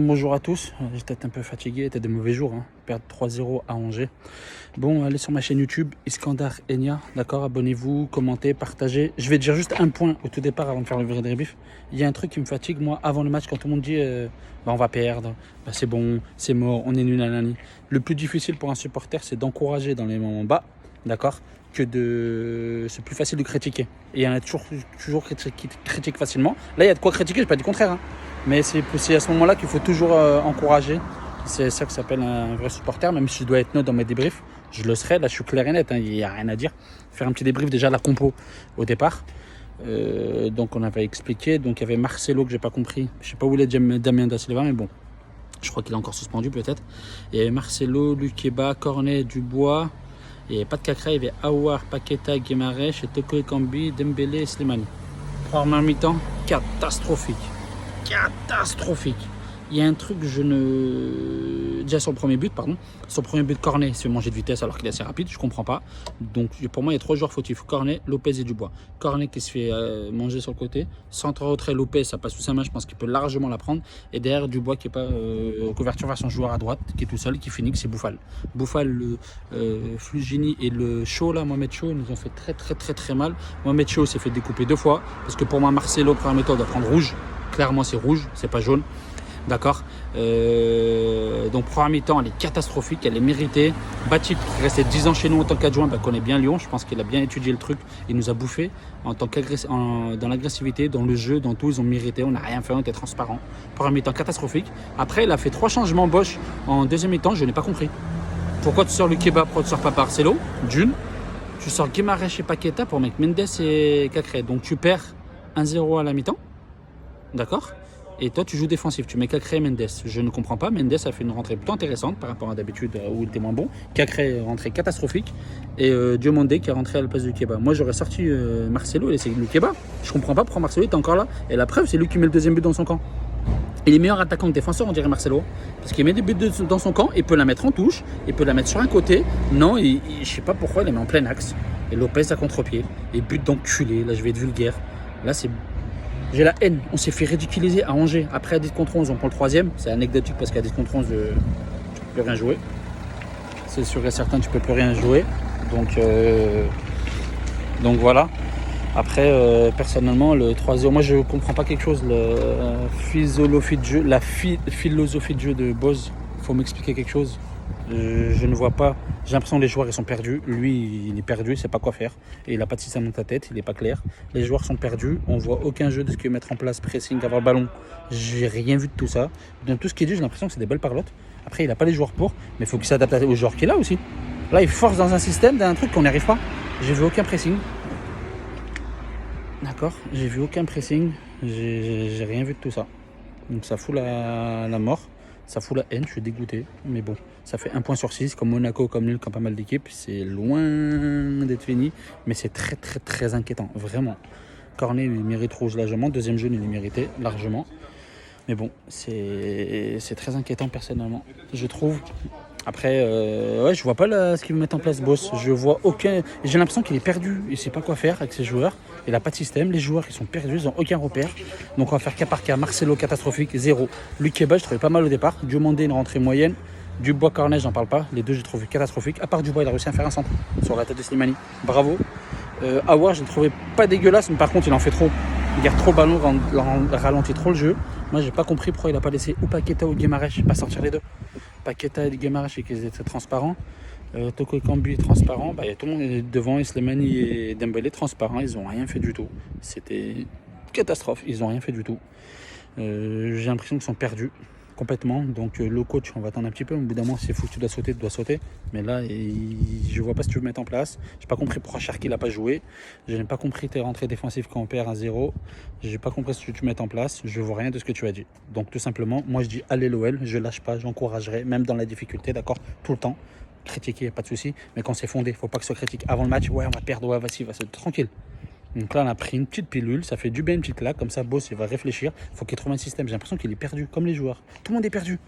Bonjour à tous, j'ai peut-être un peu fatigué, c'était des mauvais jours, hein. Perdre 3-0 à Angers. Bon, allez sur ma chaîne YouTube, Iskandar Enya, d'accord, abonnez-vous, commentez, partagez. Je vais dire juste un point au tout départ avant de faire le vrai débrief. Il y a un truc qui me fatigue, moi, avant le match, quand tout le monde dit on va perdre, c'est bon, c'est mort, on est nul, nanani. Le plus difficile pour un supporter, c'est d'encourager dans les moments bas, d'accord, que de... C'est plus facile de critiquer. Et il y en a toujours qui critiquent facilement. Là, il y a de quoi critiquer, je n'ai pas dit le contraire, hein. Mais c'est à ce moment-là qu'il faut toujours encourager. C'est ça que s'appelle un vrai supporter, même si je dois être neutre dans mes débriefs. Je le serai, là je suis clair et net, hein, il n'y a rien à dire. Faire un petit débrief déjà de la compo au départ. Donc on avait expliqué, donc il y avait Marcelo que j'ai pas compris. Je sais pas où il est Damien Da Silva, mais bon. Je crois qu'il est encore suspendu peut-être. Il y avait Marcelo, Lukeba, Cornet, Dubois. Il n'y avait pas de Kakra, il y avait Aouar, Paqueta, Guimarães, Toko Ekambi, Dembélé et Slimani. Première mi-temps, catastrophique. Il y a un truc que je ne... Déjà sur le premier but, Sur le premier but, Cornet se fait manger de vitesse alors qu'il est assez rapide, je comprends pas. Donc pour moi, il y a 3 joueurs fautifs. Cornet, Lopez et Dubois. Cornet qui se fait manger sur le côté. Centre retrait, Lopez, ça passe sous sa main, je pense qu'il peut largement la prendre. Et derrière, Dubois qui n'est pas couverture vers son joueur à droite, qui est tout seul, qui finit, c'est Bouffal. Bouffal, le Flugini et le Shaw, là, Mohamed Shaw, ils nous ont fait très mal. Mohamed Shaw s'est fait découper 2 fois, parce que pour moi, Marcelo, première méthode, doit prendre rouge. Clairement, c'est rouge, c'est pas jaune. D'accord. Donc, première mi-temps, elle est catastrophique, elle est méritée. Batit, qui restait 10 ans chez nous en tant qu'adjoint, connaît bien Lyon. Je pense qu'il a bien étudié le truc. Il nous a bouffé dans l'agressivité, dans le jeu, dans tout. Ils ont mérité, on n'a rien fait, on était transparent. Première mi-temps catastrophique. Après, il a fait 3 changements Bosch en deuxième mi-temps, je n'ai pas compris. Pourquoi tu sors le Keba, pourquoi tu sors pas Marcelo, d'une. Tu sors Guimarães et Paqueta pour mettre Mendes et Cacré. Donc, tu perds 1-0 à la mi-temps. D'accord. Et toi, tu joues défensif, tu mets Cacré et Mendes. Je ne comprends pas. Mendes a fait une rentrée plutôt intéressante par rapport à d'habitude où il était moins bon. Cacré est rentré catastrophique. Et Diomandé qui est rentré à la place du Keba. Moi, j'aurais sorti Marcelo et laissé le Keba. Je comprends pas pourquoi Marcelo est encore là. Et la preuve, c'est lui qui met le deuxième but dans son camp. Il est meilleur attaquant que défenseur, on dirait Marcelo. Parce qu'il met des buts dans son camp, il peut la mettre en touche, il peut la mettre sur un côté. Non, je ne sais pas pourquoi il la met en plein axe. Et Lopez à contre-pied. Et but d'enculé. Là, je vais être vulgaire. Là, c'est... J'ai la haine, on s'est fait ridiculiser à Angers. Après à 10 contre 11, on prend le 3e. C'est anecdotique parce qu'à 10 contre 11, tu ne peux plus rien jouer. C'est sûr et certain, tu ne peux plus rien jouer. Donc voilà. Après, personnellement, le 3-0, moi je ne comprends pas quelque chose. La philosophie de jeu de Boz, il faut m'expliquer quelque chose. Je ne vois pas. J'ai l'impression que les joueurs ils sont perdus. Lui, il est perdu, il ne sait pas quoi faire. Et il n'a pas de système dans sa tête, il n'est pas clair. Les joueurs sont perdus. On ne voit aucun jeu de ce qu'il veut mettre en place, pressing, avoir le ballon. J'ai rien vu de tout ça. Dans tout ce qu'il dit, j'ai l'impression que c'est des belles parlottes. Après, il n'a pas les joueurs pour, mais il faut qu'il s'adapte aux joueurs qu'il a aussi. Là, il force dans un système, dans un truc qu'on n'y arrive pas. J'ai vu aucun pressing. D'accord, j'ai vu aucun pressing. J'ai rien vu de tout ça. Donc ça fout la mort. Ça fout la haine, je suis dégoûté. Mais bon, ça fait 1 point sur 6, comme Monaco, comme Lille, comme pas mal d'équipes. C'est loin d'être fini, mais c'est très inquiétant, vraiment. Cornet, il mérite rouge largement. Deuxième jeu, il le méritait largement. Mais bon, c'est très inquiétant personnellement, je trouve. Après, je vois pas ce qu'ils mettent en place, Boss. Je vois aucun. J'ai l'impression qu'il est perdu. Il sait pas quoi faire avec ses joueurs. Il n'a pas de système. Les joueurs, ils sont perdus. Ils n'ont aucun repère. Donc, on va faire cas par cas. Marcelo, catastrophique, 0. Lukeba, je trouvais pas mal au départ. Diomandé, une rentrée moyenne. Dubois, Cornet, j'en parle pas. Les deux, j'ai trouvé catastrophique. À part Dubois, il a réussi à faire un centre sur la tête de Slimani. Bravo. Aouar, je le trouvais pas dégueulasse, mais par contre, il en fait trop. Il garde trop le ballon, ralentit trop le jeu. Moi, j'ai pas compris pourquoi il a pas laissé ou Paqueta ou Guimarães pas sortir les deux. Paqueta et Guimarães, et qu'ils étaient transparents. Toko Ekambi transparent. Il y a tout le monde devant, et Slimani et Dembélé transparents. Ils n'ont rien fait du tout. C'était une catastrophe. Ils n'ont rien fait du tout. J'ai l'impression qu'ils sont perdus complètement. Donc le coach, on va attendre un petit peu. Au bout d'un moment, c'est fou que tu dois sauter, Mais là, je vois pas ce que tu veux mettre en place. J'ai pas compris pourquoi Cherki n'a pas joué. Je n'ai pas compris tes rentrées défensives quand on perd 1-0. J'ai pas compris ce que tu mets en place. Je vois rien de ce que tu as dit. Donc tout simplement, moi je dis allez l'OL, je lâche pas, j'encouragerai, même dans la difficulté, d'accord, tout le temps. Critiquer, pas de souci. Mais quand c'est fondé, faut pas que ce soit critique avant le match. Ouais, on va perdre, ouais, vas-y, tranquille. Donc là, on a pris une petite pilule, ça fait du bien, une petite claque. Comme ça, Boss, il va réfléchir. Il faut qu'il trouve un système. J'ai l'impression qu'il est perdu, comme les joueurs. Tout le monde est perdu.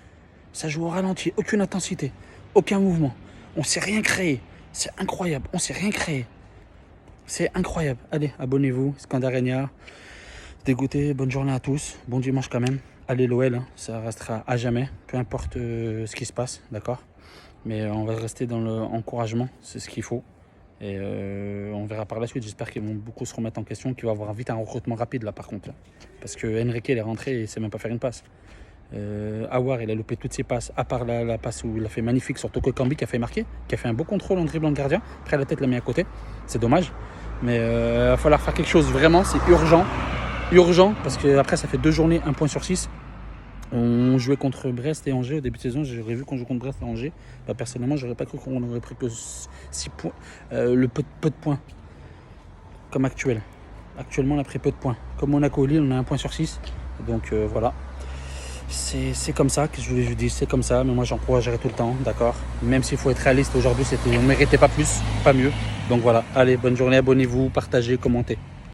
Ça joue au ralenti, aucune intensité, aucun mouvement. On ne sait rien créer. C'est incroyable, on ne sait rien créer. C'est incroyable. Allez, abonnez-vous, Iskandar Enya. Dégoûté, bonne journée à tous. Bon dimanche quand même. Allez l'OL, hein, ça restera à jamais, peu importe ce qui se passe, d'accord. Mais on va rester dans l'encouragement, c'est ce qu'il faut. Et on verra par la suite. J'espère qu'ils vont beaucoup se remettre en question, qu'il va y avoir vite un recrutement rapide là par contre. Parce que Enrique il est rentré et il ne sait même pas faire une passe. Aouar il a loupé toutes ses passes, à part la passe où il a fait magnifique sur Toko Kambi qui a fait marquer, qui a fait un beau contrôle en dribblant le gardien. Après la tête l'a mis à côté, c'est dommage. Mais il va falloir faire quelque chose vraiment, c'est urgent. Urgent, parce qu'après ça fait 2 journées, 1 point sur 6. On jouait contre Brest et Angers au début de saison. J'aurais vu qu'on joue contre Brest et Angers. Bah, personnellement, j'aurais pas cru qu'on aurait pris que 6 points. Le peu de points. Comme actuel. Actuellement, on a pris peu de points. Comme Monaco Lille, on a 1 point sur 6. Donc voilà. C'est comme ça que je vous dis, c'est comme ça. Mais moi, j'encouragerai tout le temps, d'accord. Même s'il faut être réaliste, aujourd'hui, on ne méritait pas plus, pas mieux. Donc voilà. Allez, bonne journée, abonnez-vous, partagez, commentez.